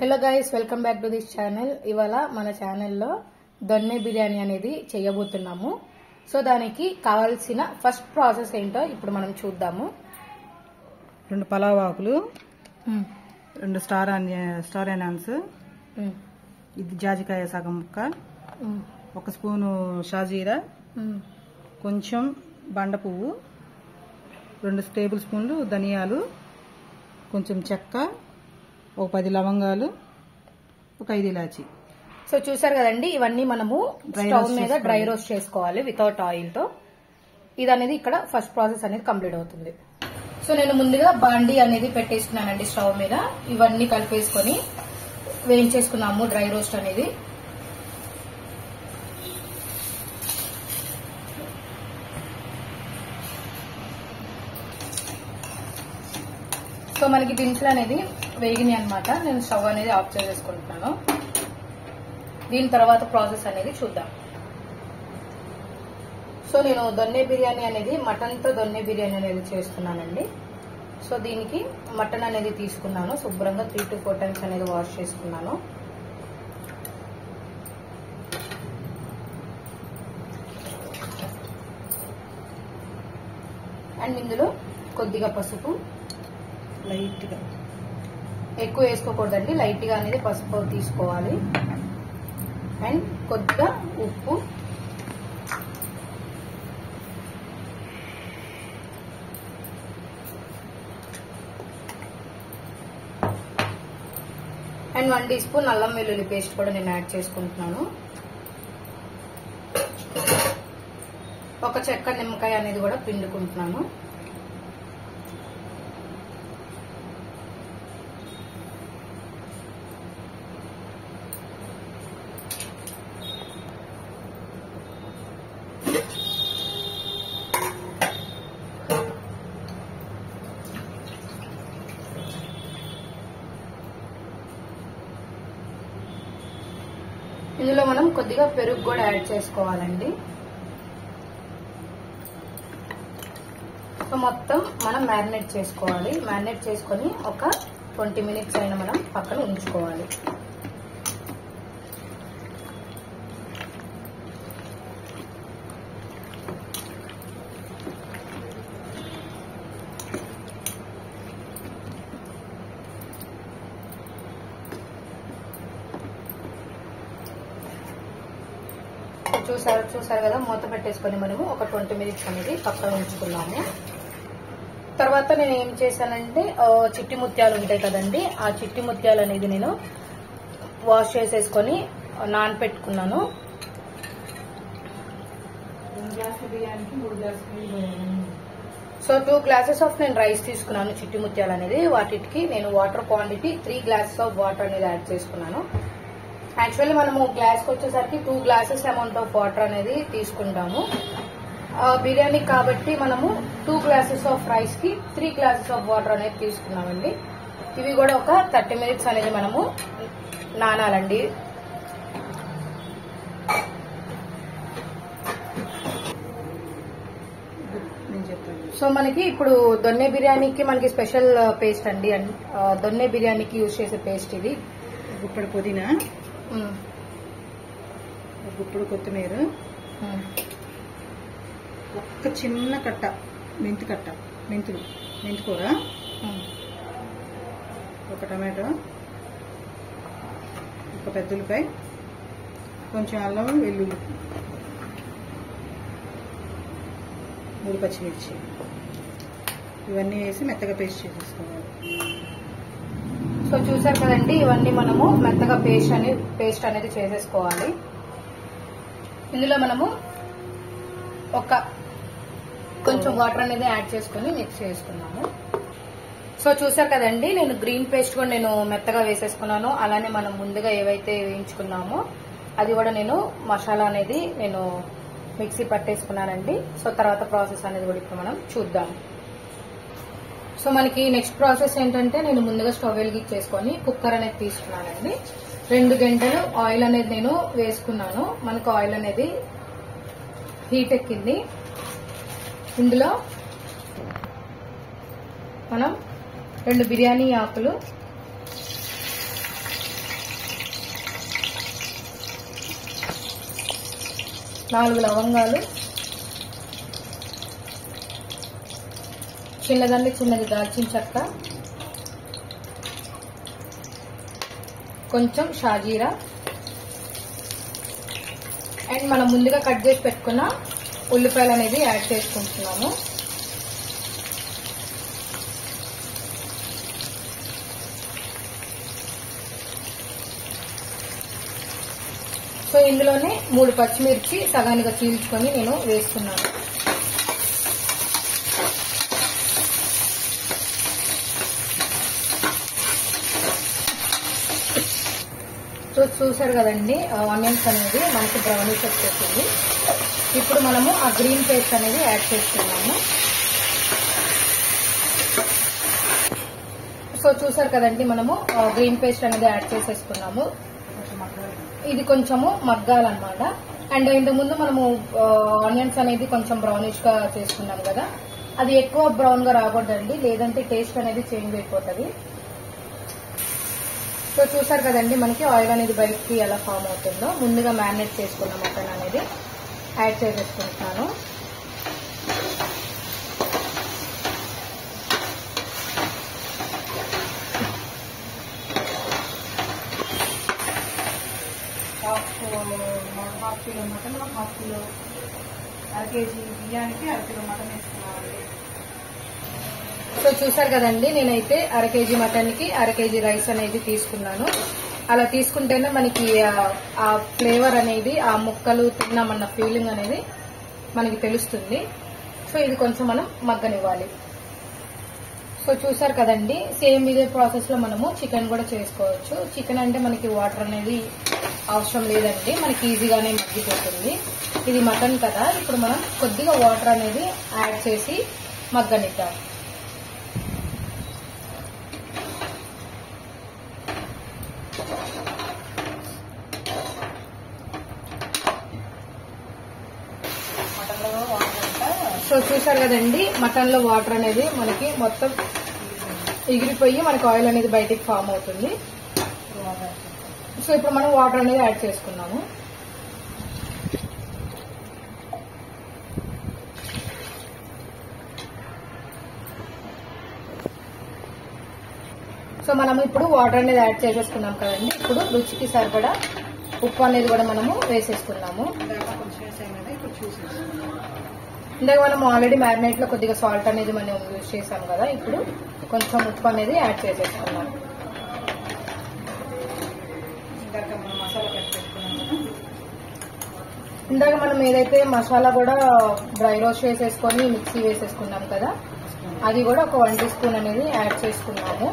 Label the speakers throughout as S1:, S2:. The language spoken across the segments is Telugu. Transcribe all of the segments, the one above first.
S1: Hello guys, welcome back to this channel. ఇవాళ మన ఛానల్లో దొన్నె బిర్యానీ అనేది చేయబోతున్నాము. సో దానికి కావాల్సిన ఫస్ట్ ప్రాసెస్ ఏంటో ఇప్పుడు మనం చూద్దాము.
S2: 2 పలావ్ ఆకులు, 2 స్టార్ ఆనియన్స్, ఇది జాజికాయ సగం ముక్క, 1 స్పూను షాజీరా, కొంచెం బండ పువ్వు, 2 టేబుల్ స్పూన్లు ధనియాలు, కొంచెం చెక్క, 10 లవంగాలు, 5 ఇలాచి.
S1: సో చూసారు కదండి, ఇవన్నీ మనము స్టవ్ మీద డ్రై రోస్ట్ చేసుకోవాలి వితౌట్ ఆయిల్ తో. ఇది అనేది ఇక్కడ ఫస్ట్ ప్రాసెస్ అనేది కంప్లీట్ అవుతుంది. సో నేను ముందుగా బాండీ అనేది పెట్టేసుకున్నానండి స్టవ్ మీద. ఇవన్నీ కలిపేసుకొని వేయించేసుకున్నాము డ్రై రోస్ట్ అనేది. సో మనకి దినుసులు అనేది వేగినాయి అనమాట. నేను స్టవ్ అనేది ఆఫ్ చేసేసుకుంటున్నాను. దీని తర్వాత ప్రాసెస్ అనేది చూద్దాం. సో నేను దొన్నె బిర్యానీ అనేది మటన్ తో దొన్నె బిర్యానీ అనేది చేస్తున్నానండి. సో దీనికి మటన్ అనేది తీసుకున్నాను, శుభ్రంగా 3 to 4 టైమ్స్ అనేది వాష్ చేసుకున్నాను. అండ్ ఇందులో కొద్దిగా పసుపు,
S2: లైట్ గా,
S1: ఎక్కువ వేసుకోకూడదండి, లైట్ గా అనేది పసుపు తీసుకోవాలి. అండ్ కొద్దిగా ఉప్పు, అండ్ 1 టీ స్పూన్ అల్లం వెల్లుల్లి పేస్ట్ కూడా నేను యాడ్ చేసుకుంటున్నాను. ఒక చెక్క నిమ్మకాయ అనేది కూడా పిండుకుంటున్నాను. ఇందులో మనం కొద్దిగా పెరుగు కూడా యాడ్ చేసుకోవాలండి. సో మొత్తం మనం మ్యారినేట్ చేసుకోవాలి. మ్యారినేట్ చేసుకొని ఒక 20 మినిట్స్ అయినా మనం పక్కన ఉంచుకోవాలి. చూసారు కదా, మూత పెట్టేసుకొని మనము ఒక 20 మినిట్స్ అనేది పక్కన ఉంచుకున్నాము. తర్వాత నేను ఏం చేశానంటే, చిట్టి ముత్యాలు ఉంటాయి కదండి, ఆ చిట్టి ముత్యాలు అనేది నేను వాష్ చేసేసుకొని నానపెట్టుకున్నాను. సో 2 గ్లాసెస్ ఆఫ్ నేను రైస్ తీసుకున్నాను. చిట్టి ముత్యాలు అనేది వాటికి నేను water quantity 3 glasses of water అనేది యాడ్ చేసుకున్నాను. యాక్చువల్లీ మనము గ్లాస్కి వచ్చేసరికి 2 గ్లాసెస్ అమౌంట్ ఆఫ్ వాటర్ అనేది తీసుకుంటాము. బిర్యానీ కాబట్టి మనము 2 గ్లాసెస్ ఆఫ్ రైస్ కి 3 గ్లాసెస్ ఆఫ్ వాటర్ అనేది తీసుకున్నామండి. ఇవి కూడా ఒక 30 మినిట్స్ అనేది మనము నానాలండి. సో మనకి ఇప్పుడు దొన్నె బిర్యానీకి మనకి స్పెషల్ పేస్ట్ అండి. దొన్నె బిర్యానీకి యూజ్ చేసే పేస్ట్ ఇది.
S2: గుప్పడి పుదీనా, గుప్పుడు కొత్తిమీర, ఒక్క చిన్న కట్ట మెంతికూర, ఒక టమాటో, ఒక పెద్ద ఉల్లిపాయ, కొంచెం అల్లం వెల్లుల్లి, 3 పచ్చిమిర్చి, ఇవన్నీ వేసి మెత్తగా పేస్ట్ చేసేసుకోవాలి.
S1: సో చూసారు కదండి, ఇవన్నీ మనము మెత్తగా పేస్ట్ అనేది చేసేసుకోవాలి. ఇందులో మనము కొంచెం వాటర్ అనేది యాడ్ చేసుకుని మిక్స్ చేసుకున్నాము. సో చూసారు కదండి, నేను గ్రీన్ పేస్ట్ కూడా నేను మెత్తగా వేసేసుకున్నాను. అలానే మనం ముందుగా ఏవైతే వేయించుకున్నామో అది కూడా నేను మసాలా అనేది నేను మిక్సీ పట్టేసుకున్నానండి. సో తర్వాత ప్రాసెస్ అనేది కూడా ఇప్పుడు మనం చూద్దాం. సో మనకి నెక్స్ట్ ప్రాసెస్ ఏంటంటే, నేను ముందుగా స్టవ్ వెలిగించేసుకొని కుక్కర్ అనేది తీసుకున్నానండి. 2 గంటలు ఆయిల్ అనేది నేను వేసుకున్నాను. మనకు ఆయిల్ అనేది హీట్ ఎక్కింది. ఇందులో మనం 2 బిర్యానీ ఆకులు, 4 లవంగాలు, చిన్నది దాల్చిన చెక్క, కొంచెం షాజీరా అండ్ మనం ముందుగా కట్ చేసి పెట్టుకున్న ఉల్లిపాయలు అనేది యాడ్ చేసుకుంటున్నాము. సో ఇందులోనే 3 పచ్చిమిర్చి సగానిగా చీల్చుకొని నేను వేస్తున్నాను. సో చూసారు కదండి, ఆనియన్స్ అనేది మనకి బ్రౌనిష్ వచ్చేసింది. ఇప్పుడు మనము ఆ గ్రీన్ పేస్ట్ అనేది యాడ్ చేస్తున్నాము. సో చూసారు కదండి, మనము గ్రీన్ పేస్ట్ అనేది యాడ్ చేసేసుకున్నాము. ఇది కొంచెము మగ్గాలన్నమాట. అండ్ ఇంతకుముందు మనము ఆనియన్స్ అనేది కొంచెం బ్రౌనిష్ గా చేసుకున్నాం కదా, అది ఎక్కువ బ్రౌన్ గా రాకూడదండి, లేదంటే టేస్ట్ అనేది చేంజ్ అయిపోతుంది. సో చూసారు కదండి, మనకి ఆయిల్ అనేది బయటికి ఎలా ఫామ్ అవుతుందో. ముందుగా మ్యారినేట్ చేసుకున్న మటన్ అనేది యాడ్ చేసేసుకుంటున్నాను.
S2: Half kilo mutton, half kilo 1 KG బియ్యానికి 1 కిలో మటన్ వేసుకున్నామండి.
S1: సో చూసారు కదండి, నేనైతే 1 కేజీ మటన్ కి 1 కేజీ రైస్ అనేది తీసుకున్నాను. అలా తీసుకుంటేనే మనకి ఆ ఫ్లేవర్ అనేది, ఆ ముక్కలు తిన్నామన్న ఫీలింగ్ అనేది మనకి తెలుస్తుంది. సో ఇది కొంచెం మనం మగ్గనివ్వాలి. సో చూసారు కదండి, సేమ్ ఇదే ప్రాసెస్ లో మనము చికెన్ కూడా చేసుకోవచ్చు. చికెన్ అంటే మనకి వాటర్ అనేది అవసరం లేదండి, మనకి ఈజీగానే మగ్గిపోతుంది. ఇది మటన్ కదా, ఇప్పుడు మనం కొద్దిగా వాటర్ అనేది యాడ్ చేసి మగ్గనిద్దాం. సో చూసారు కదండి, మటన్ లో వాటర్ అనేది మనకి మొత్తం ఎగిరిపోయి మనకి ఆయిల్ అనేది బయటికి ఫామ్ అవుతుంది. సో ఇప్పుడు మనం వాటర్ అనేది యాడ్ చేసుకున్నాము. సో మనం ఇప్పుడు వాటర్ అనేది యాడ్ చేసేసుకున్నాం కదండి. ఇప్పుడు రుచికి సరిపడా ఉప్పు అనేది కూడా మనము వేసేసుకున్నాము. ఇందాక మనం ఆల్రెడీ మ్యారినేట్ లో కొద్దిగా సాల్ట్ అనేది మనం యూజ్ చేసాం కదా, ఇప్పుడు కొంచెం ఉప్పు అనేది యాడ్ చేసేసుకున్నాం. ఇందాక మనం ఏదైతే మసాలా కూడా డ్రై రోస్ట్ వేసేసుకొని మిక్సీ వేసేసుకున్నాం కదా, అది కూడా ఒక 1 టీ స్పూన్ అనేది యాడ్ చేసుకున్నాము.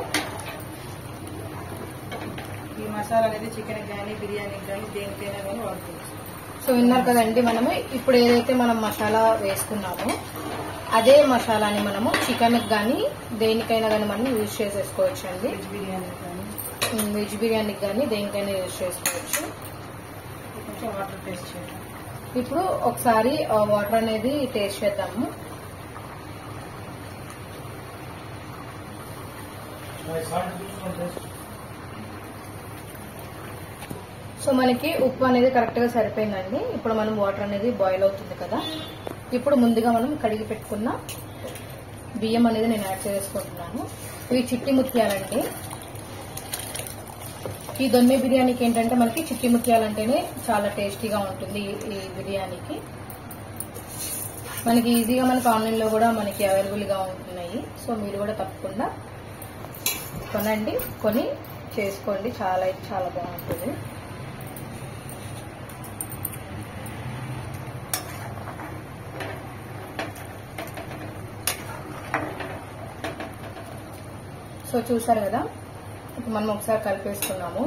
S2: ఈ మసాలా అనేది చికెన్ కానీ బిర్యానీ కానీ దేనికైనా కానీ వాడుకోవచ్చు.
S1: సో విన్నారు కదండి, మనము ఇప్పుడు ఏదైతే మనం మసాలా వేసుకున్నామో అదే మసాలాని మనము చికెన్ కానీ దేనికైనా కానీ మనం యూజ్ చేసేసుకోవచ్చు అండి. వెజ్ బిర్యానీకి కానీ దేనికైనా యూజ్ చేసుకోవచ్చు.
S2: కొంచెం వాటర్ టేస్ట్ చేద్దాం.
S1: ఇప్పుడు ఒకసారి వాటర్ అనేది టేస్ట్ చేద్దాము. సో మనకి ఉప్పు అనేది కరెక్ట్ గా సరిపోయిందండి. ఇప్పుడు మనం వాటర్ అనేది బాయిల్ అవుతుంది కదా, ఇప్పుడు ముందుగా మనం కడిగి పెట్టుకున్న బియ్యం అనేది నేను యాడ్ చేసుకుంటున్నాను. ఇవి చిట్టి ముత్యాలండి. ఈ దొన్నె బిర్యానీకి ఏంటంటే మనకి చిట్టి ముత్యాలంటేనే చాలా టేస్టీగా ఉంటుంది. ఈ బిర్యానీకి మనకి ఈజీగా మనకి ఆన్లైన్ లో కూడా మనకి అవైలబుల్ గా ఉంటున్నాయి. సో మీరు కూడా తప్పకుండా కొనండి, కొని చేసుకోండి, చాలా చాలా బాగుంటుంది. సో చూసారు కదా, ఇప్పుడు మనం ఒకసారి కలిపేసుకున్నాము.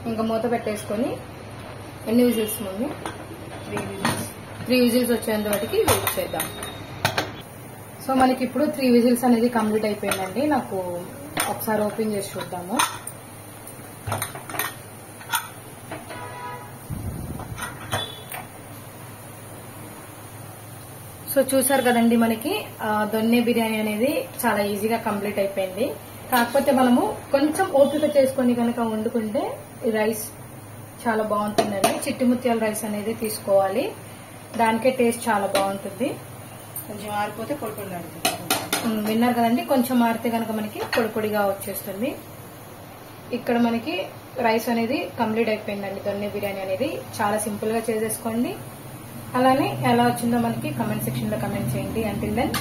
S1: ఇంకా మూత పెట్టేసుకొని ఎన్ని విజిల్స్ మమ్మీ? 3 విజిల్స్ వచ్చేంత వాటికి వెయిట్ చేద్దాం. సో మనకి ఇప్పుడు 3 విజిల్స్ అనేది కంప్లీట్ అయిపోయిందండి. నాకు ఒకసారి ఓపెన్ చేసి చూద్దాము. సో చూసారు కదండి, మనకి దొన్నె బిర్యానీ అనేది చాలా ఈజీగా కంప్లీట్ అయిపోయింది. కాకపోతే మనము కొంచెం ఓపిక చేసుకొని కనుక వండుకుంటే రైస్ చాలా బాగుంటుందండి. చిట్టి ముత్యాల రైస్ అనేది తీసుకోవాలి, దానికే టేస్ట్ చాలా బాగుంటుంది.
S2: కొంచెం ఆరిపోతే పొడి పొడి ఆడుతుంది.
S1: విన్నారు కదండి, కొంచెం మారితే కనుక మనకి పొడి పొడిగా వచ్చేస్తుంది. ఇక్కడ మనకి రైస్ అనేది కంప్లీట్ అయిపోయిందండి. దొన్నె బిర్యానీ అనేది చాలా సింపుల్ గా చేసేసుకోండి. అలానే ఎలా వచ్చిందో మనకి కమెంట్ సెక్షన్ లో కమెంట్ చేయండి. అంటిల్ దెన్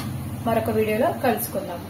S1: మరొక వీడియోలో కలుసుకుందాం.